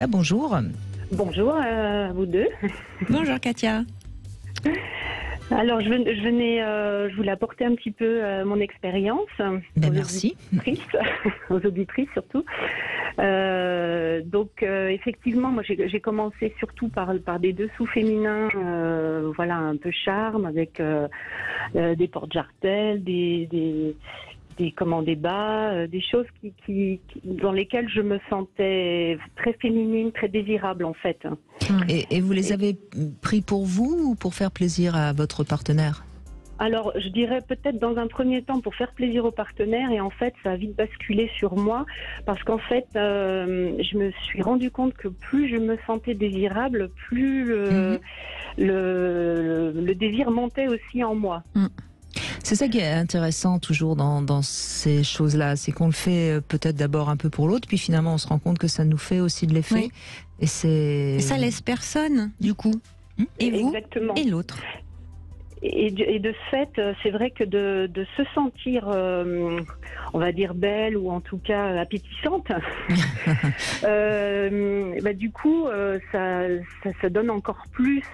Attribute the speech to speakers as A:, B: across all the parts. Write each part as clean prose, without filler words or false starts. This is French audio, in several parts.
A: Ah, bonjour.
B: Bonjour à vous deux.
A: Bonjour Katia.
B: Alors je voulais apporter un petit peu mon expérience
A: Merci.
B: aux auditrices surtout. Effectivement, moi j'ai commencé surtout par des dessous féminins, voilà, un peu charme avec des porte-jartelles, des bas, des choses dans lesquelles je me sentais très féminine, très désirable en fait.
A: Et vous les avez pris pour vous ou pour faire plaisir à votre partenaire ?
B: Alors, je dirais peut-être dans un premier temps pour faire plaisir au partenaire, et en fait, ça a vite basculé sur moi parce qu'en fait, je me suis rendu compte que plus je me sentais désirable, plus le désir montait aussi en moi.
A: C'est ça qui est intéressant toujours dans ces choses-là, c'est qu'on le fait peut-être d'abord un peu pour l'autre, puis finalement on se rend compte que ça nous fait aussi de l'effet.
C: Oui.
A: Et
C: ça laisse personne, du coup. Et vous,
B: exactement.
C: et l'autre.
B: Et de ce fait, c'est vrai que de se sentir, on va dire belle ou en tout cas appétissante, du coup, ça donne encore plus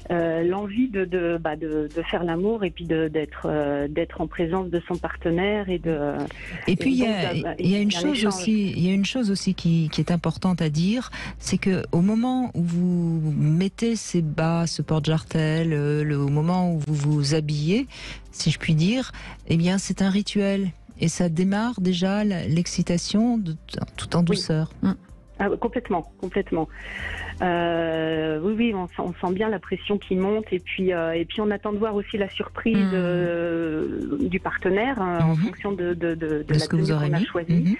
B: l'envie de faire l'amour et puis d'être en présence de son partenaire et
A: puis il y a une chose aussi qui est importante à dire, c'est que au moment où vous mettez ces bas, ce porte-jartel, au moment où vous vous habillez, si je puis dire, eh bien c'est un rituel et ça démarre déjà l'excitation tout en douceur.
B: Oui. Ah, complètement. Oui, on sent bien la pression qui monte et puis on attend de voir aussi la surprise du partenaire en fonction de la tenue qu'on a choisie.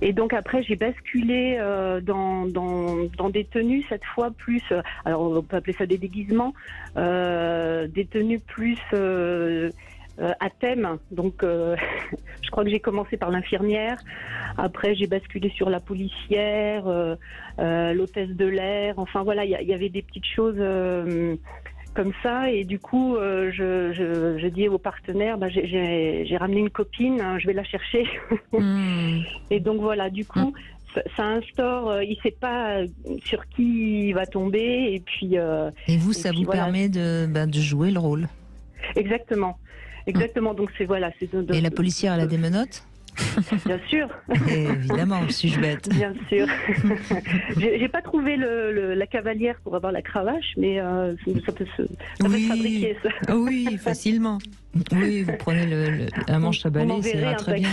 B: Et donc après j'ai basculé dans des tenues cette fois plus, alors on peut appeler ça des déguisements, des tenues plus à thème. Donc je crois que j'ai commencé par l'infirmière, après j'ai basculé sur la policière, l'hôtesse de l'air, enfin voilà, il y avait des petites choses comme ça, et du coup je dis au partenaire, j'ai ramené une copine, je vais la chercher. Et donc voilà, du coup ça instaure, il sait pas sur qui il va tomber, et puis
A: et vous, ça vous permet de jouer le rôle.
B: Exactement, donc c'est voilà,
A: et la policière, elle a des menottes?
B: Bien sûr.
A: Et évidemment, suis-je bête?
B: Bien sûr. J'ai pas trouvé la cavalière pour avoir la cravache, mais ça peut se fabriquer, ça.
A: Oui, facilement. Oui, vous prenez un manche à balai, ça ira très bien.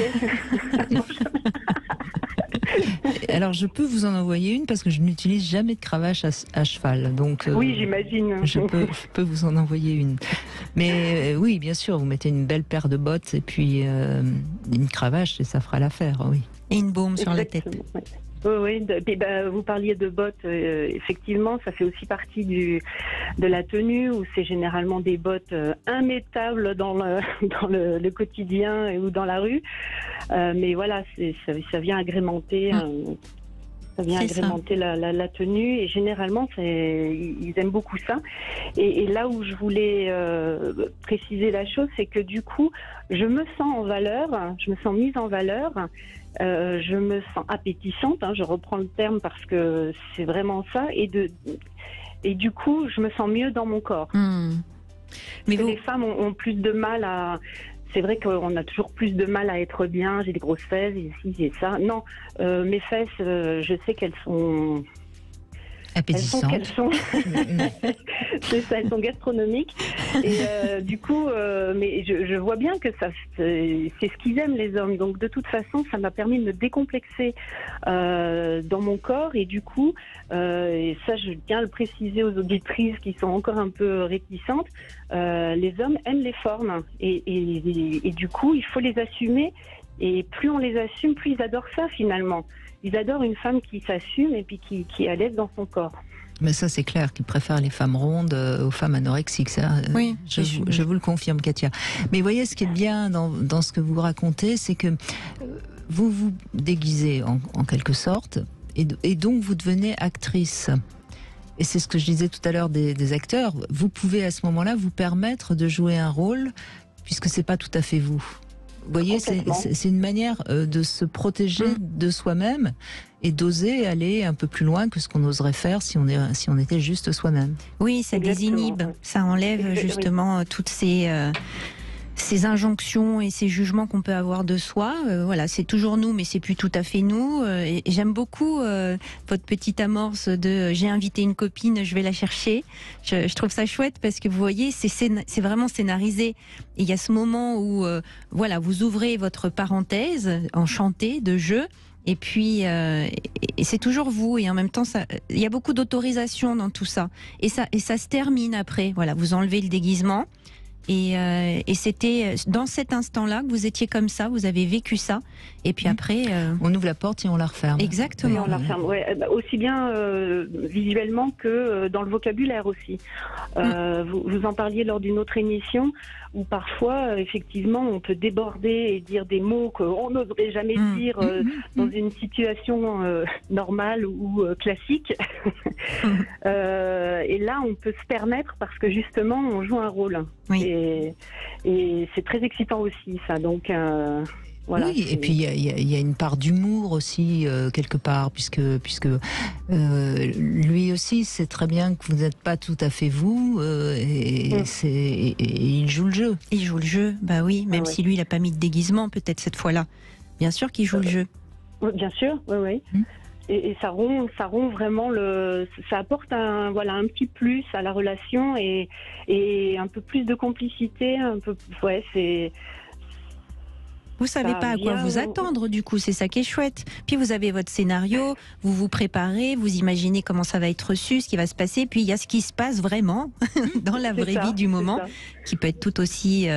A: Alors, je peux vous en envoyer une parce que je n'utilise jamais de cravache à cheval. Donc,
B: oui, j'imagine.
A: Je peux vous en envoyer une. Mais oui, bien sûr, vous mettez une belle paire de bottes et puis une cravache et ça fera l'affaire, oui.
C: Et une baume sur la tête.
B: Ouais. Oui. Vous parliez de bottes, effectivement, ça fait aussi partie de la tenue, où c'est généralement des bottes immettables dans le quotidien ou dans la rue. Mais voilà, ça vient agrémenter. Ça vient agrémenter la tenue, et généralement ils aiment beaucoup ça. Et là où je voulais préciser la chose, c'est que du coup je me sens en valeur, je me sens mise en valeur, je me sens appétissante, je reprends le terme parce que c'est vraiment ça, et du coup je me sens mieux dans mon corps. Mais les femmes ont plus de mal à... C'est vrai qu'on a toujours plus de mal à être bien. J'ai des grosses fesses, ici, j'ai ça. Non, mes fesses, je sais qu'elles sont...
A: appétissantes.
B: Elles sont c'est ça, elles sont gastronomiques. Et du coup, mais je vois bien que c'est ce qu'ils aiment, les hommes. Donc de toute façon, ça m'a permis de me décomplexer dans mon corps. Et du coup, et ça je tiens à le préciser aux auditrices qui sont encore un peu réticentes, les hommes aiment les formes. Et du coup, il faut les assumer. Et plus on les assume, plus ils adorent ça finalement. Ils adorent une femme qui s'assume et puis qui est à l'aise dans son corps.
A: Mais ça, c'est clair qu'ils préfèrent les femmes rondes aux femmes anorexiques. Ça,
C: oui,
A: je vous le confirme, Katia. Mais voyez, ce qui est bien dans ce que vous racontez, c'est que vous vous déguisez en quelque sorte, et donc vous devenez actrice. Et c'est ce que je disais tout à l'heure des acteurs. Vous pouvez à ce moment-là vous permettre de jouer un rôle, puisque c'est pas tout à fait vous. Vous voyez, c'est une manière de se protéger de soi-même et d'oser aller un peu plus loin que ce qu'on oserait faire si on était juste soi-même.
C: Oui, ça désinhibe, ça enlève justement toutes ces injonctions et ces jugements qu'on peut avoir de soi. Voilà, c'est toujours nous, mais c'est plus tout à fait nous. Et j'aime beaucoup votre petite amorce de j'ai invité une copine, je vais la chercher. Je trouve ça chouette parce que vous voyez, c'est vraiment scénarisé. Et il y a ce moment où voilà, vous ouvrez votre parenthèse enchantée de jeu. Et puis, et c'est toujours vous. Et en même temps, il y a beaucoup d'autorisation dans tout ça. Et ça se termine après. Voilà, vous enlevez le déguisement. Et c'était dans cet instant-là que vous étiez comme ça, vous avez vécu ça. Et puis après...
A: On ouvre la porte et on la referme.
B: Oui,
C: Exactement.
B: on la referme, aussi bien visuellement que dans le vocabulaire aussi. Vous en parliez lors d'une autre émission où parfois, effectivement, on peut déborder et dire des mots qu'on n'oserait jamais dire dans une situation normale ou classique. Et là, on peut se permettre parce que justement, on joue un rôle.
C: Oui.
B: Et c'est très excitant aussi, ça. Donc, voilà,
A: oui, et puis il y a une part d'humour aussi quelque part, puisque lui aussi sait très bien que vous n'êtes pas tout à fait vous, et il joue le jeu.
C: Il joue le jeu, bah oui, même si lui il n'a pas mis de déguisement peut-être cette fois-là. Bien sûr qu'il joue le jeu.
B: Bien sûr, oui. Et ça rompt vraiment ça apporte un petit plus à la relation et un peu plus de complicité,
C: Vous savez pas à quoi vous attendre, du coup, c'est ça qui est chouette. Puis vous avez votre scénario, vous vous préparez, vous imaginez comment ça va être reçu, ce qui va se passer, puis il y a ce qui se passe vraiment dans la vraie vie du moment, qui peut être tout aussi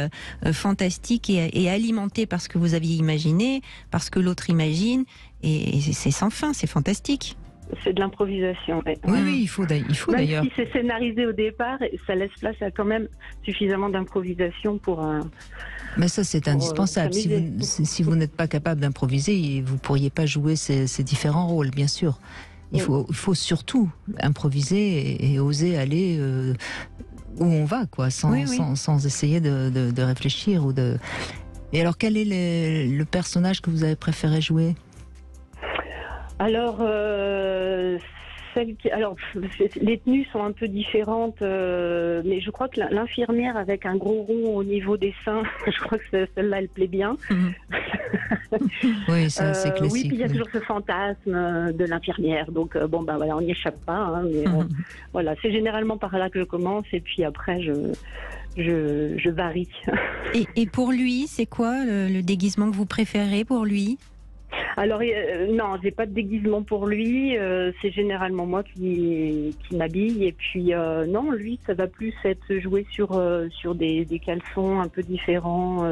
C: fantastique et alimenté par ce que vous aviez imaginé, parce que l'autre imagine, et c'est sans fin, c'est fantastique.
B: C'est de l'improvisation.
A: Oui, il faut d'ailleurs.
B: Même si c'est scénarisé au départ, ça laisse place à quand même suffisamment d'improvisation pour...
A: Mais ça, c'est indispensable. Si vous n'êtes pas capable d'improviser, vous ne pourriez pas jouer ces différents rôles, bien sûr. Il faut surtout improviser et oser aller où on va, quoi, sans essayer de réfléchir. Et alors, quel est le personnage que vous avez préféré jouer ?
B: Alors, les tenues sont un peu différentes, mais je crois que l'infirmière avec un gros rond au niveau des seins, je crois que celle-là, elle plaît bien.
A: Oui, ça c'est classique.
B: Oui, puis il y a toujours ce fantasme de l'infirmière, donc voilà, on n'y échappe pas. Mais voilà, c'est généralement par là que je commence, et puis après je varie.
C: Et pour lui, c'est quoi le déguisement que vous préférez pour lui ?
B: Alors non, j'ai pas de déguisement pour lui. C'est généralement moi qui m'habille. Et puis non, lui, ça va plus être joué sur des caleçons un peu différents.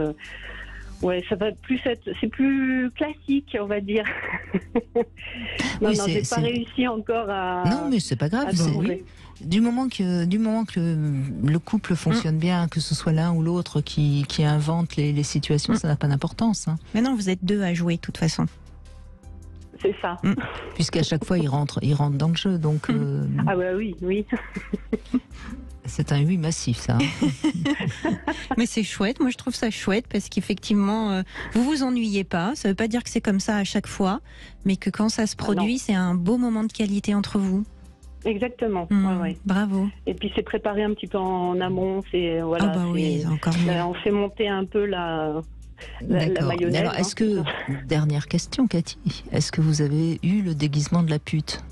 B: Ça va plus être, c'est plus classique, on va dire. J'ai pas réussi encore à.
A: Non, mais c'est pas grave. Du moment que le couple fonctionne bien, que ce soit l'un ou l'autre qui invente les situations, ça n'a pas d'importance. Hein.
C: Mais non, vous êtes deux à jouer de toute façon.
B: C'est ça.
A: Puisqu'à chaque fois, il rentre dans le jeu. Donc,
B: Ah oui.
A: C'est un oui massif, ça.
C: Mais c'est chouette. Moi, je trouve ça chouette parce qu'effectivement, vous vous ennuyez pas. Ça veut pas dire que c'est comme ça à chaque fois, mais que quand ça se produit, c'est un beau moment de qualité entre vous.
B: Exactement.
C: Bravo.
B: Et puis c'est préparé un petit peu en amont. C'est
C: encore mieux.
B: On fait monter un peu la mayonnaise.
A: Alors, dernière question, Cathy, est-ce que vous avez eu le déguisement de la pute ?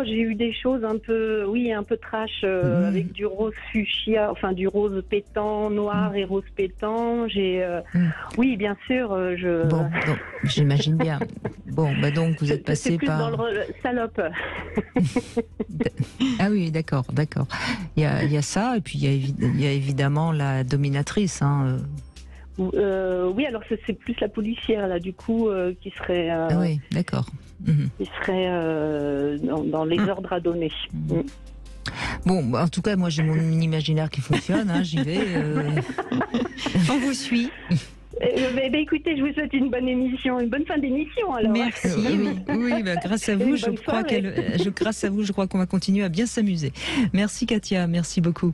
B: J'ai eu des choses un peu trash, avec du rose fuchsia, enfin du rose pétant, noir et rose pétant. Oui, bien sûr.
A: Bon, j'imagine bien. Bon, donc vous êtes passé
B: plus
A: par.
B: Dans le salope.
A: Ah oui, d'accord. Il y a ça, et puis il y a évidemment la dominatrice. Hein.
B: Oui, alors c'est plus la policière là, du coup, qui serait.
A: Oui, d'accord.
B: Qui serait dans les ordres à donner.
A: Bon, en tout cas, moi j'ai mon imaginaire qui fonctionne. J'y vais.
C: On vous suit.
B: Écoutez, je vous souhaite une bonne émission, une bonne fin d'émission. Alors.
C: Merci.
A: Oui, grâce à vous, je crois qu'on va continuer à bien s'amuser. Merci Katia, merci beaucoup.